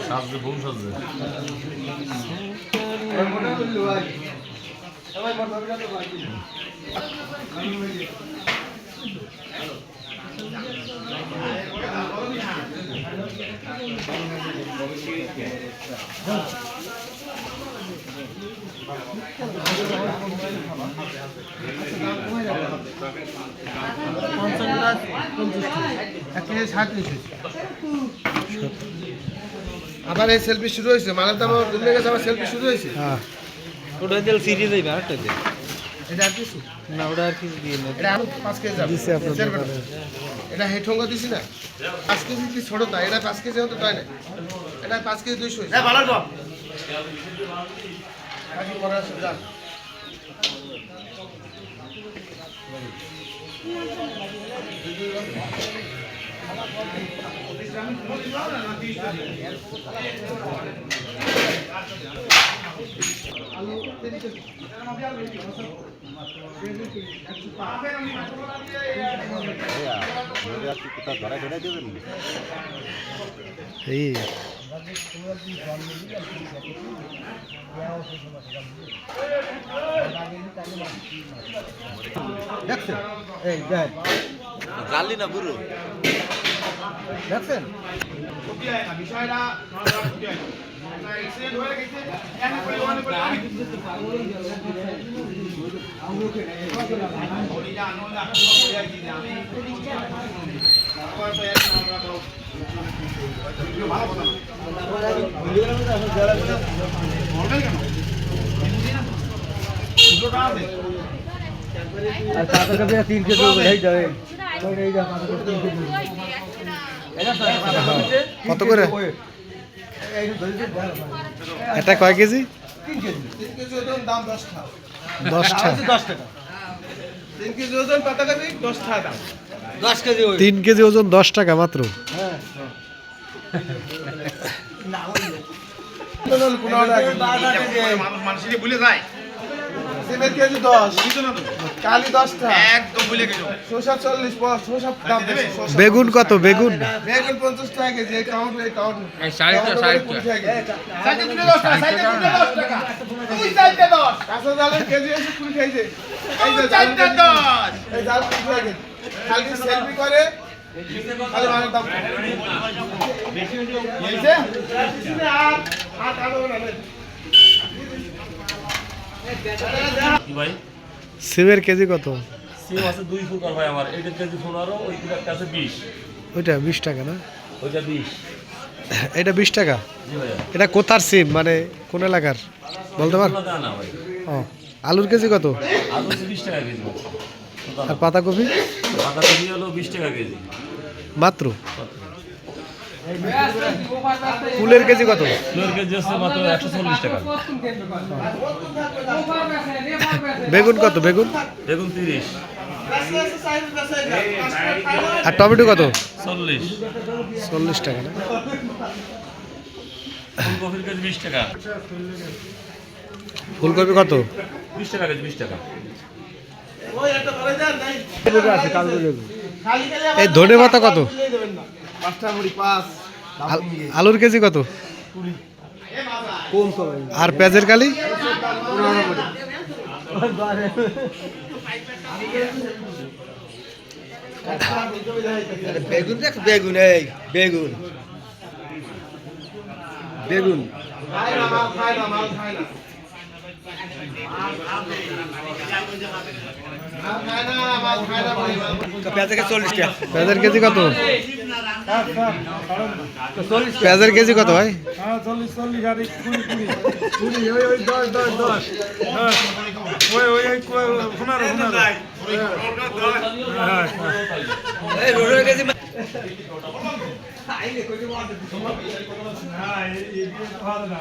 সাজে বহু সাজে আবার এই সেলফি শুরু হয়েছে মানে তো আমার দুলে গেছে আবার সেলফি শুরু হয়েছে। হ্যাঁ ওটা দিল সিরিজ যাইবে আরেকটা দিন এটা আর কিছু না ওটা আর কিছু দিয়ে না এটা আরো 5 কেজি যাবে দিছে আপনাদের এটা হেঠঙ্গা দিছি না 5 কেজি কি ছোট তা এটা 5 কেজি হতো তাই না এটা 5 কেজি 200 ভালো তো বাকি পড়া আছে যা এই দেখছেন এই দেখ জানলি না বুড়ো দেখছেন বিষয়টা এক্সিডেন্ট হয়ে গেছে এক পরিমাণে বলে আমি আর তাদের কাছে 3 কেজি হয়ে যাবে কত করে এটা কয় কেজি 3 কেজি ওজন দাম 10 টাকা 10 টাকা 10 টাকা 3 কেজি ওজন পাতা কবি 10 টাকা দাম 10 কেজি 3 কেজি ওজন 10 টাকা মাত্র হ্যাঁ না ওই তোল কোন মানুষই ভুলে যায় সিমেন্ট কেজি 10 কালি 10 টাকা একদম ভুলে গেছো শসা 40 শসা দাম বেশি বেগুন কত বেগুন বেগুন 50 টাকা কেজি এই কাউন্ট এই 60 টাকা তুই 10 কাঁচা জালের কেজি এসে 20 খাইছে এই যে 10 এই জাল 20 টাকা খালি সেলফি করে খালি মানে দাম বেশি হয়েছে আর হাত আলো না ভাই সিমের কেজি কত সিম আছে 2 ফুট ভাই আমার এইটা কেজি 15 ওই কিলোর কাছে 20 ওইটা 20 টাকা না ওইটা 20 এটা 20 টাকা জি ভাই এটা কোথার সিম মানে কোন এলাকার বলতে পার না ভাই ও আলুর কেজি কত আলু 20 টাকা কেজি আর পাতাকপি বাঁধাকপি হলো 20 টাকা কেজি মাত্র ফুলের কেজি কত ফুলের কেজি আছে মাত্র 140 টাকা বেগুন কত বেগুন বেগুন 30 আর টমেটো কত 40 40 টাকা না ফুলকপির কেজি 20 টাকা ফুলকপি কত 20 টাকা কেজি 20 টাকা এই ধনে পাতা কত 5 টাকা মুড়ি 5 আলুর কেজি কত কম সবাই আর পেঁয়াজের কালি বেগুন দেখ বেগুন এই বেগুন বেগুন পেঁয়াজের কেজি কত পেঁয়াজের কেজি কত ভাই 40 আর 20 ওই 10 ওই 15 এই রোডের কেজি হ্যাঁ এই ভালো না